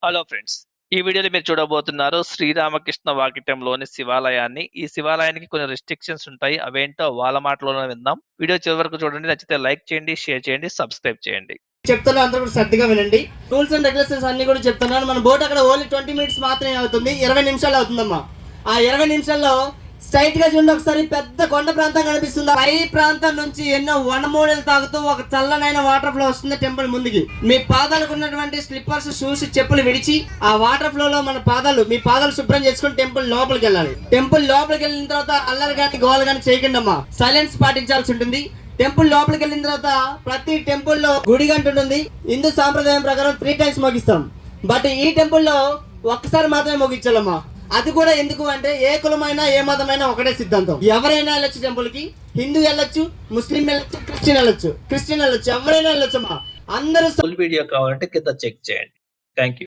Hello friends, ఈ వీడియోలో మీరు చూడబోతున్నారు శ్రీరామకృష్ణ వాకిటంలోని శివాలయాన్ని. ఈ శివాలయానికి కొన్ని రెస్ట్రిక్షన్స్ ఉంటాయి. అవేంటో వాళ్ళ మాటలోనే విందాం. వీడియో చివరి వరకు చూడండి. నచ్చితే లైక్ చేయండి, షేర్ చేయండి, సబ్స్క్రైబ్ చేయండి. చెప్తున్నా అందరూ కూడా శ్రద్ధగా వినండి. రూల్స్ అండ్ రెగ్యులేషన్స్ అన్ని కూడా చెప్తున్నాను. మన బోట్ అక్కడ ఓన్లీ 20 మినిట్స్ మాత్రమే అవుతుంది, 20 నిమిషాలు అవుతుందమ్మా. ఆ 20 నిమిషాల్లో స్ట్రైట్ గా చూడండి, ఒకసారి పెద్ద కొండ ప్రాంతం కనిపిస్తుంది. పై ప్రాంతం నుంచి ఎన్నో వనమూడలు తాగుతూ ఒక చల్లనైన వాటర్ ఫ్లో వస్తుంది టెంపుల్ ముందుకి. మీ పాదాలకు ఉన్నటువంటి స్లిప్పర్స్, షూస్, చెప్పులు విడిచి ఆ వాటర్ ఫ్లో లో మీ పాదాలు శుభ్రం చేసుకుని టెంపుల్ లోపలికి వెళ్ళాలి. టెంపుల్ లోపలికి వెళ్ళిన తర్వాత అల్లరి గాని గోల గాని చేయకండి అమ్మా. సైలెన్స్ పాటించాల్సి ఉంటుంది. టెంపుల్ లోపలికి వెళ్ళిన తర్వాత ప్రతి టెంపుల్ లో గుడి గంట ఉంటుంది. హిందూ సాంప్రదాయం ప్రకారం 3 టైమ్స్ మోగిస్తాం. బట్ ఈ టెంపుల్ లో ఒక్కసారి మాత్రమే మోగించాలమ్మా. అది కూడా ఎందుకు అంటే ఏ కులమైనా ఏ మతమైనా ఒకటే సిద్ధాంతం. ఎవరైనా వెళ్ళొచ్చు టెంపుల్ కి. హిందూ వెళ్ళొచ్చు, ముస్లిం వెళ్ళొచ్చు, క్రిస్టియన్ వెళ్ళొచ్చు, ఎవరైనా వెళ్ళొచ్చు అమ్మా. అందరూ ఫుల్ వీడియో కావాలంటే కింద చెక్ చేయండి. Thank you.